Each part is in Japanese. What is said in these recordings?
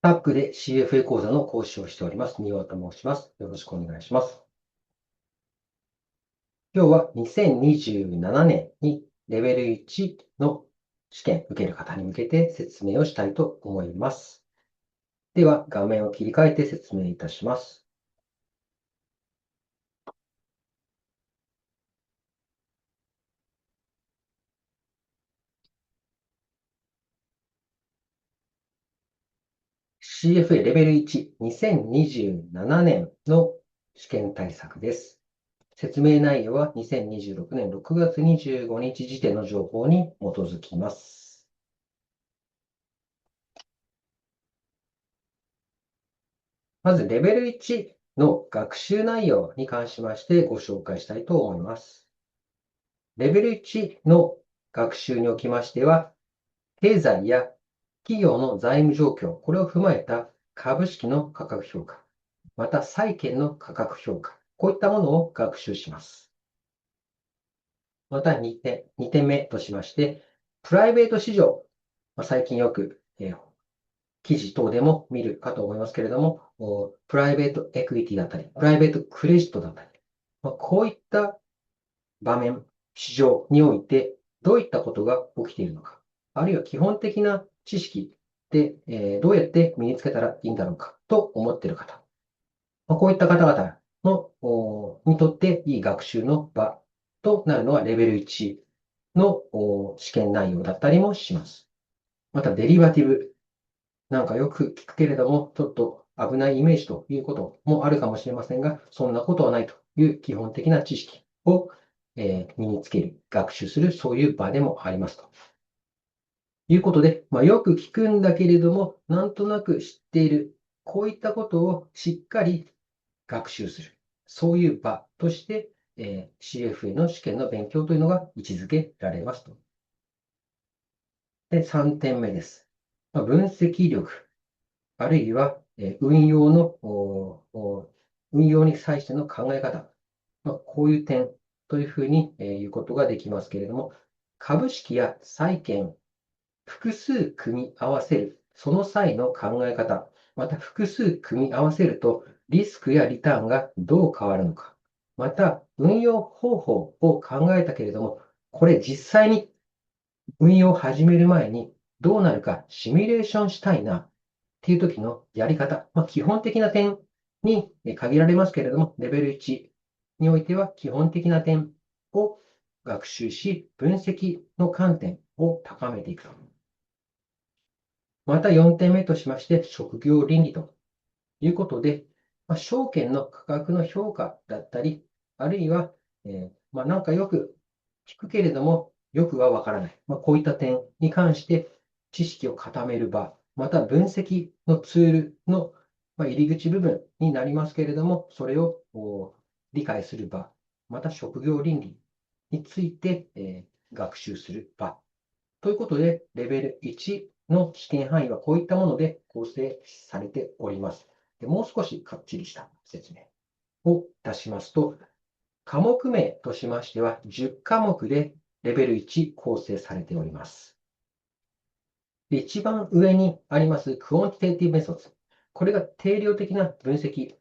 タックで CFA 講座の講師をしております。三輪と申します。よろしくお願いします。今日は2027年にレベル1の試験受ける方に向けて説明をしたいと思います。では、画面を切り替えて説明いたします。CFA レベル1、2027年の試験対策です。説明内容は2026年6月25日時点の情報に基づきます。まず、レベル1の学習内容に関しましてご紹介したいと思います。レベル1の学習におきましては、経済や企業の財務状況、これを踏まえた株式の価格評価、また債券の価格評価、こういったものを学習します。また2点目としまして、プライベート市場、最近よく、記事等でも見るかと思いますけれども、プライベートエクイティだったり、プライベートクレジットだったり、こういった場面、市場においてどういったことが起きているのか、あるいは基本的な知識で、どうやって身につけたらいいんだろうかと思っている方、こういった方々にとっていい学習の場となるのはレベル1の試験内容だったりもします。また、デリバティブ。なんかよく聞くけれども、ちょっと危ないイメージということもあるかもしれませんが、そんなことはないという基本的な知識を、身につける、学習する、そういう場でもありますということで、よく聞くんだけれども、なんとなく知っている、こういったことをしっかり学習する、そういう場として、CFA の試験の勉強というのが位置づけられますと。で、3点目です。分析力。あるいは、運用に際しての考え方。こういう点というふうに言うことができますけれども、株式や債券、複数組み合わせる、その際の考え方、また複数組み合わせると、リスクやリターンがどう変わるのか、また運用方法を考えたけれども、これ実際に運用を始める前にどうなるかシミュレーションしたいなっていう時のやり方、基本的な点に限られますけれども、レベル1においては基本的な点を学習し、分析の観点を高めていくと。また4点目としまして、職業倫理ということで、証券の価格の評価だったり、あるいは、なんかよく聞くけれども、よくはわからない。こういった点に関して知識を固める場、また分析のツールの入り口部分になりますけれども、それを理解する場、また職業倫理について学習する場ということで、レベル1の試験範囲はこういったもので構成されております。でもう少しかっちりした説明をいたしますと、科目名としましては10科目でレベル1構成されております。で一番上にありますクオンティテイティブメソッド。これが定量的な分析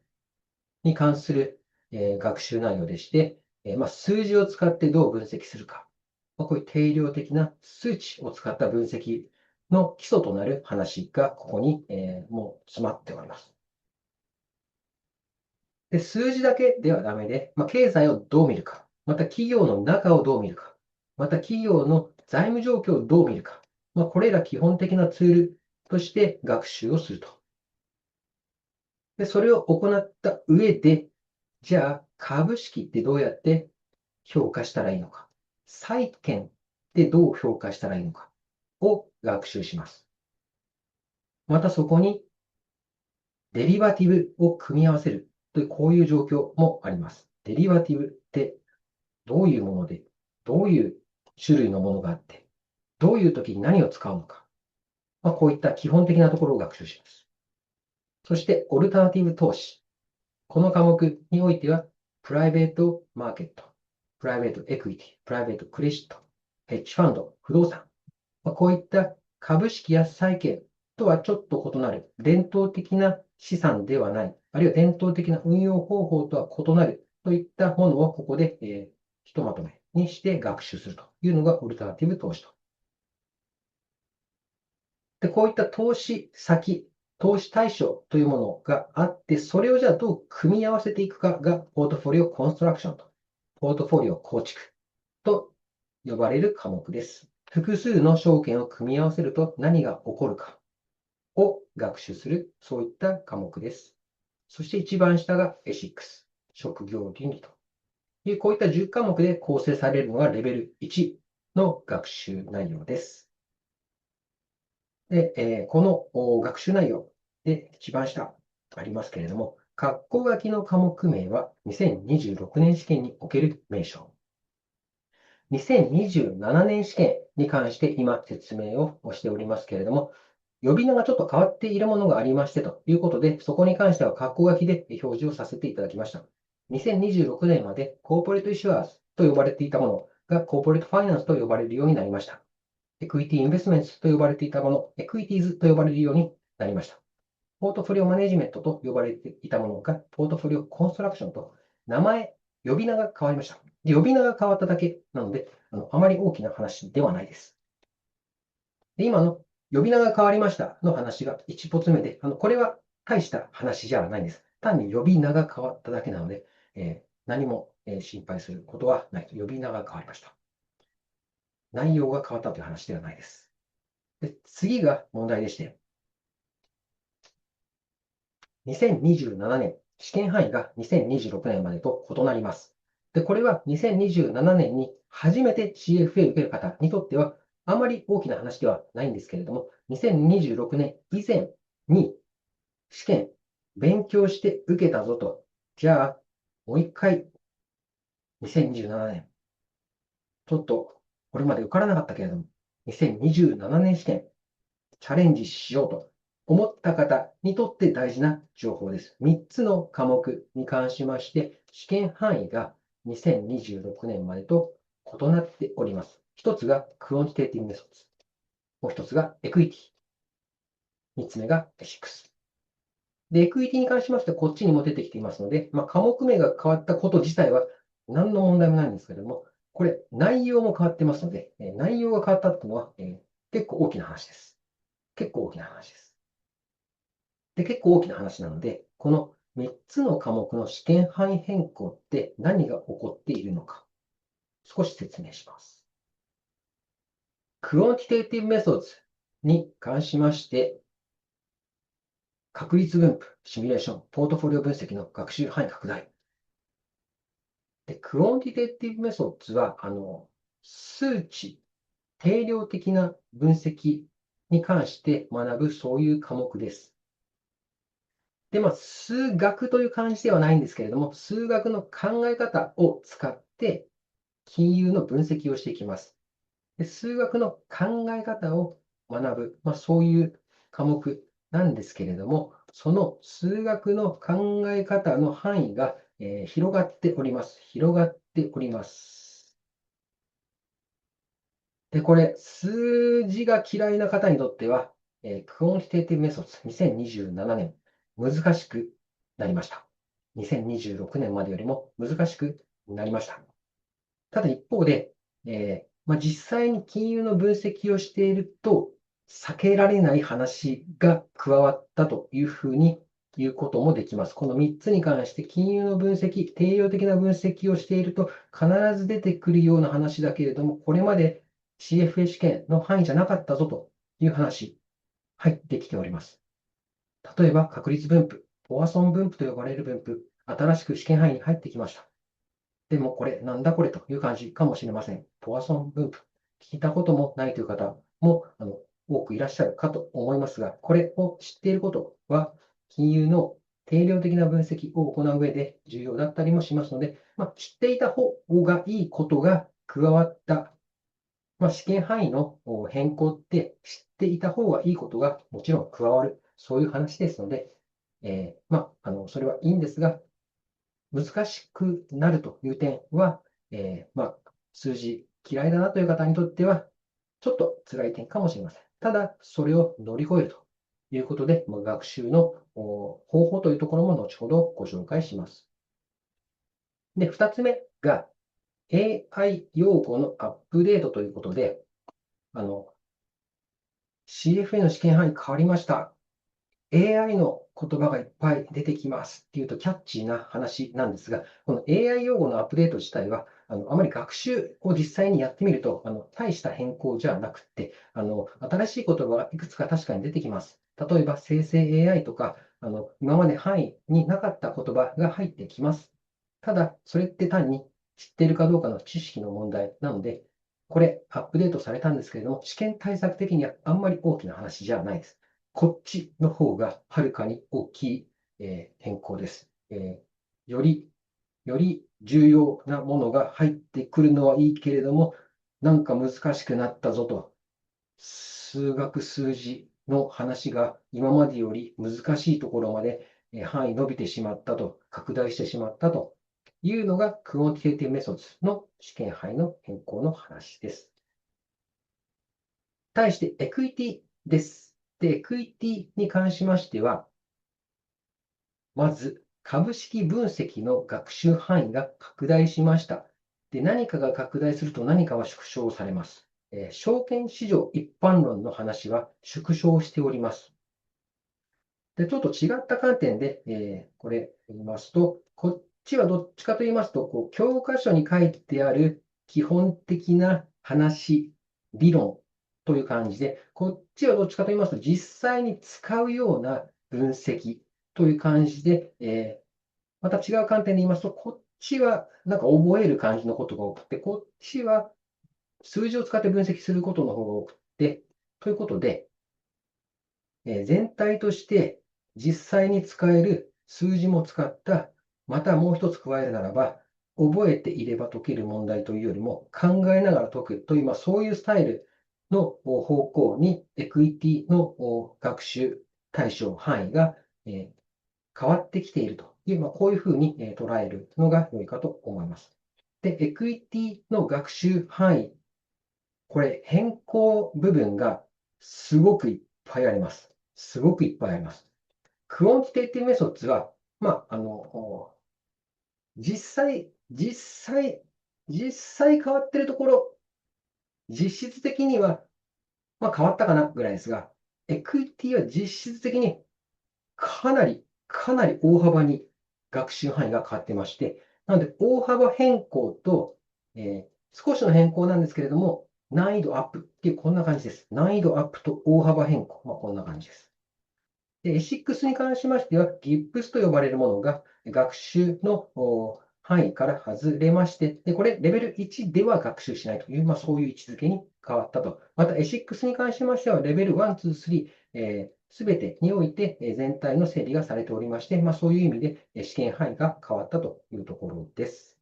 に関する学習内容でして、数字を使ってどう分析するか。こういう定量的な数値を使った分析の基礎となる話がここにもう詰まっております。で、数字だけではダメで、経済をどう見るか、また企業の中をどう見るか、また企業の財務状況をどう見るか、これら基本的なツールとして学習をすると。で、それを行った上で、じゃあ株式ってどうやって評価したらいいのか、債券ってどう評価したらいいのかを学習します。またそこにデリバティブを組み合わせるという、こういう状況もあります。デリバティブってどういうもので、どういう種類のものがあって、どういう時に何を使うのか、こういった基本的なところを学習します。そして、オルタナティブ投資。この科目においては、プライベートマーケット、プライベートエクイティ、プライベートクレジット、ヘッジファンド、不動産。こういった株式や債券とはちょっと異なる、伝統的な資産ではない、あるいは伝統的な運用方法とは異なるといったものをここで、ひとまとめにして学習するというのがオルタナティブ投資と。で、こういった投資先、投資対象というものがあって、それをじゃあどう組み合わせていくかが、ポートフォリオコンストラクションと、ポートフォリオ構築と呼ばれる科目です。複数の証券を組み合わせると何が起こるかを学習する、そういった科目です。そして一番下が A6、職業倫理という、こういった10科目で構成されるのがレベル1の学習内容です。で、この学習内容で一番下ありますけれども、括弧書きの科目名は2026年試験における名称。2027年試験に関して今説明をしておりますけれども、呼び名がちょっと変わっているものがありましてということで、そこに関しては括弧書きで表示をさせていただきました。2026年までコーポレートイシュアーズと呼ばれていたものがコーポレートファイナンスと呼ばれるようになりました。エクイティインベストメントと呼ばれていたもの、エクイティーズと呼ばれるようになりました。ポートフォリオマネジメントと呼ばれていたものが、ポートフォリオコンストラクションと名前、呼び名が変わりました。で、呼び名が変わっただけなので、あまり大きな話ではないです。で、今の呼び名が変わりましたの話が一発目で、これは大した話じゃないんです。単に呼び名が変わっただけなので、何も心配することはないと。呼び名が変わりました。内容が変わったという話ではないです。で、次が問題でして、2027年、試験範囲が2026年までと異なります。で、これは2027年に初めて CFA を受ける方にとっては、あまり大きな話ではないんですけれども、2026年以前に試験、勉強して受けたぞと、じゃあ、もう一回、2027年、ちょっとこれまで受からなかったけれども、2027年試験、チャレンジしようと思った方にとって大事な情報です。3つの科目に関しまして、試験範囲が2026年までと異なっております。1つがクオンティテイティブメソッド。もう1つがエクイティ。3つ目がエシックス。で、エクイティに関しましては、こっちにも出てきていますので、科目名が変わったこと自体は何の問題もないんですけれども、これ、内容も変わってますので、内容が変わったというのは、結構大きな話です。結構大きな話です。で、結構大きな話なので、この3つの科目の試験範囲変更って何が起こっているのか、少し説明します。クオンティテイティブメソッドに関しまして、確率分布、シミュレーション、ポートフォリオ分析の学習範囲拡大。で、クオンティテイティブメソッドは、数値、定量的な分析に関して学ぶそういう科目です。で、数学という感じではないんですけれども、数学の考え方を使って金融の分析をしていきます。で、数学の考え方を学ぶ、そういう科目なんですけれども、その数学の考え方の範囲が、広がっております。広がっております。で、これ、数字が嫌いな方にとっては、クオンティテイティブメソッド2027年、難しくなりました。2026年までよりも難しくなりました。ただ一方で、実際に金融の分析をしていると、避けられない話が加わったというふうに言うこともできます。この3つに関して金融の分析、定量的な分析をしていると必ず出てくるような話だけれども、これまで CFA 試験の範囲じゃなかったぞという話、入ってきております。例えば、確率分布、ポアソン分布と呼ばれる分布、新しく試験範囲に入ってきました。でもこれ、なんだこれという感じかもしれません。ポアソン分布、聞いたこともないという方も多くいらっしゃるかと思いますが、これを知っていることは、金融の定量的な分析を行う上で重要だったりもしますので、知っていた方がいいことが加わった、試験範囲の変更って知っていた方がいいことがもちろん加わる、そういう話ですので、それはいいんですが、難しくなるという点は、数字嫌いだなという方にとっては、ちょっと辛い点かもしれません。ただ、それを乗り越えるということで、学習の方法というところも後ほどご紹介します。で、2つ目が AI 用語のアップデートということで、CFA の試験範囲変わりました。AI の言葉がいっぱい出てきますっていうとキャッチーな話なんですが、この AI 用語のアップデート自体は、あまり学習を実際にやってみると、大した変更じゃなくて、新しい言葉がいくつか確かに出てきます。例えば生成 AI とか、今まで範囲になかった言葉が入ってきます。ただ、それって単に知っているかどうかの知識の問題なので、これアップデートされたんですけれども、試験対策的にはあんまり大きな話じゃないです。こっちの方がはるかに大きい、変更です。より重要なものが入ってくるのはいいけれども、なんか難しくなったぞと、数学、数字の話が今までより難しいところまで範囲伸びてしまったと、拡大してしまったというのが、クオンティティティブメソッドの試験範囲の変更の話です。対して、エクイティです。で、エクイティに関しましては、まず、株式分析の学習範囲が拡大しました。で、何かが拡大すると何かは縮小されます。証券市場一般論の話は縮小しております。で、ちょっと違った観点で、これ言いますと、こっちはどっちかと言いますと、教科書に書いてある基本的な話、理論という感じで、こっちはどっちかと言いますと、実際に使うような分析という感じで、また違う観点で言いますと、こっちはなんか覚える感じのことが多くて、こっちは数字を使って分析することの方が多くて、ということで、全体として実際に使える数字も使った、またもう一つ加えるならば、覚えていれば解ける問題というよりも考えながら解くという、そういうスタイルの方向にエクイティの学習対象範囲が変わってきているという、こういうふうに捉えるのが良いかと思います。で、エクイティの学習範囲、これ変更部分がすごくいっぱいあります。すごくいっぱいあります。クオンティティティメソッドは、実際変わっているところ、実質的には、変わったかなぐらいですが、エクイティは実質的にかなり大幅に学習範囲が変わってまして、なので、大幅変更と、少しの変更なんですけれども、難易度アップっていう、こんな感じです。難易度アップと大幅変更。こんな感じです。で、ESIX に関しましては、GIPS と呼ばれるものが学習の範囲から外れまして、で、これ、レベル1では学習しないという、そういう位置づけに変わったと。また、ESIX に関しましては、レベル1、2、3、すべてにおいて全体の整理がされておりまして、そういう意味で試験範囲が変わったというところです。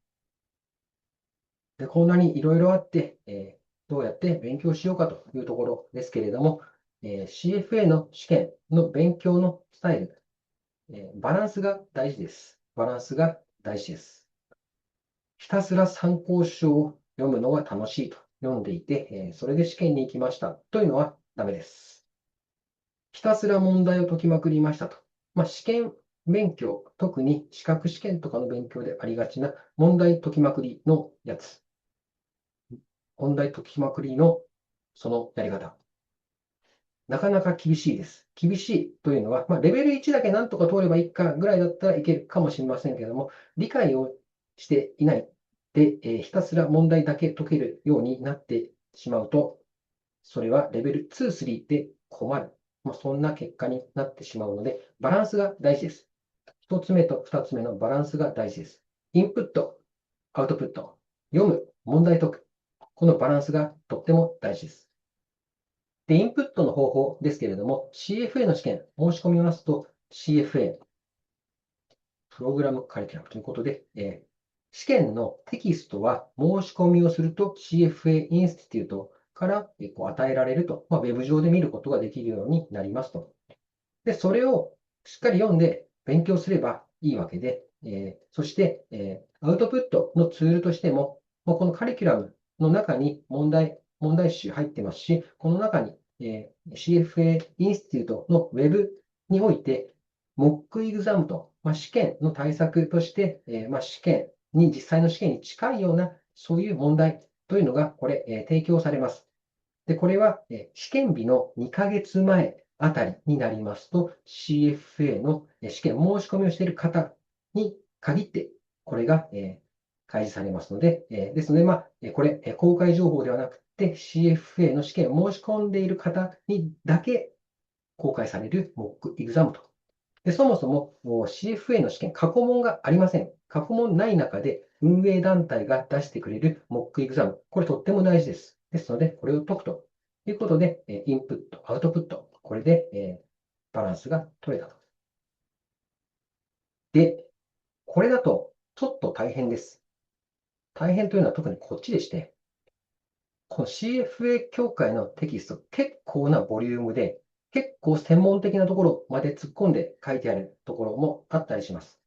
で、こんなにいろいろあって、どうやって勉強しようかというところですけれども、CFA の試験の勉強のスタイル、バランスが大事です。バランスが大事です。ひたすら参考書を読むのが楽しいと読んでいて、それで試験に行きましたというのはダメです。ひたすら問題を解きまくりましたと。試験勉強、特に資格試験とかの勉強でありがちな問題解きまくりのやつ。問題解きまくりのそのやり方。なかなか厳しいです。厳しいというのは、レベル1だけなんとか通ればいいかぐらいだったらいけるかもしれませんけれども、理解をしていないで、ひたすら問題だけ解けるようになってしまうと、それはレベル2、3で困る。そんな結果になってしまうので、バランスが大事です。1つ目と2つ目のバランスが大事です。インプット、アウトプット、読む、問題解く。このバランスがとっても大事です。で、インプットの方法ですけれども、CFA の試験、申し込みますと、CFA、プログラムカリキュラムということで、試験のテキストは申し込みをすると CFA インスティテュートから与えられると、ウェブ上で見ることができるようになりますと。で、それをしっかり読んで勉強すればいいわけで、そして、アウトプットのツールとしても、このカリキュラムの中に問題集入ってますし、この中に CFA インスティテュートのウェブにおいて、モックエグザムと、試験の対策として、実際の試験に近いような、そういう問題というのが、これ、提供されます。で、これは、試験日の2ヶ月前あたりになりますと、CFA の試験申し込みをしている方に限って、これが、開示されますので、ですので、これ、公開情報ではなくて、CFA の試験を申し込んでいる方にだけ公開されるモックエグザムと。で、そもそも CFA の試験、過去問がありません。過去問ない中で運営団体が出してくれるモックエグザム、これとっても大事です。ですので、これを解くということで、インプット、アウトプット、これでバランスが取れたと。で、これだとちょっと大変です。大変というのは特にこっちでして、この CFA 協会のテキスト、結構なボリュームで、結構専門的なところまで突っ込んで書いてあるところもあったりします。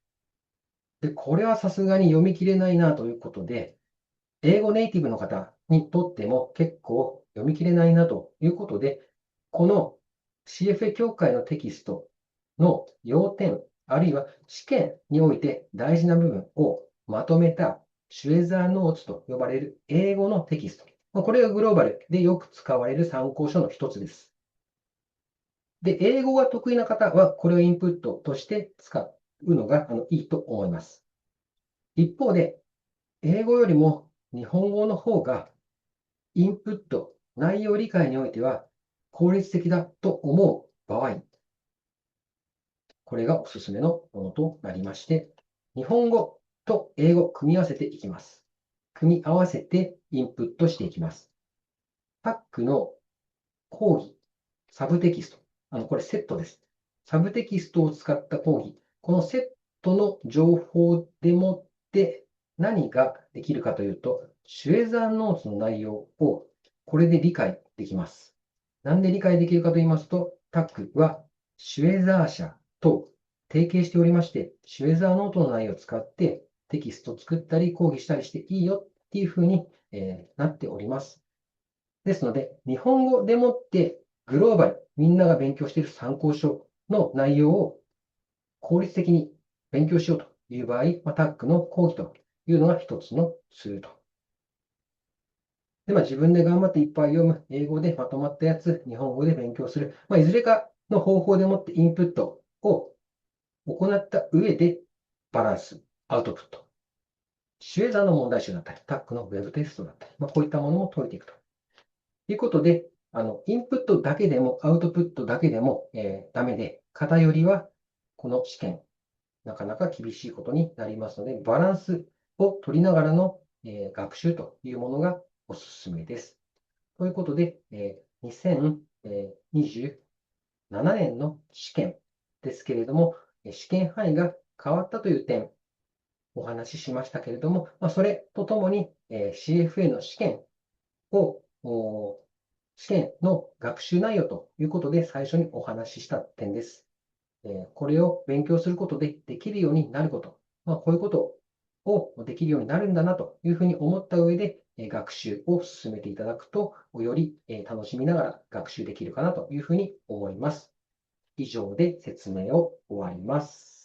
で、これはさすがに読み切れないなということで、英語ネイティブの方にとっても結構読み切れないなということで、この CFA 協会のテキストの要点、あるいは試験において大事な部分をまとめたシュエザーノーツと呼ばれる英語のテキスト。これがグローバルでよく使われる参考書の一つです。で、英語が得意な方はこれをインプットとして使うのがいいと思います。一方で、英語よりも日本語の方がインプット、内容理解においては効率的だと思う場合、これがおすすめのものとなりまして、日本語と英語を組み合わせていきます。組み合わせてインプットしていきます。タックの講義、サブテキスト。これセットです。サブテキストを使った講義。このセットの情報でもって何ができるかというと、シュエザーノーツの内容をこれで理解できます。なんで理解できるかと言いますと、タックはシュエザー社と提携しておりまして、シュエザーノートの内容を使ってテキストを作ったり講義したりしていいよっていうふうになっております。ですので、日本語でもってグローバル、みんなが勉強している参考書の内容を効率的に勉強しようという場合、タックの講義というのが一つのツールと。で、自分で頑張っていっぱい読む、英語でまとまったやつ、日本語で勉強する、いずれかの方法でもってインプットを行った上で、バランス、アウトプット、シュエザーの問題集だったり、タックのウェブテストだったり、こういったものも解いていくということで、インプットだけでも、アウトプットだけでも、ダメで、偏りはこの試験、なかなか厳しいことになりますので、バランスを取りながらの、学習というものがおすすめです。ということで、2027年の試験ですけれども、試験範囲が変わったという点、お話ししましたけれども、それとともに、CFA の試験を、試験の学習内容ということで最初にお話しした点です。これを勉強することでできるようになること、こういうことをできるようになるんだなというふうに思った上で、学習を進めていただくと、より楽しみながら学習できるかなというふうに思います。以上で説明を終わります。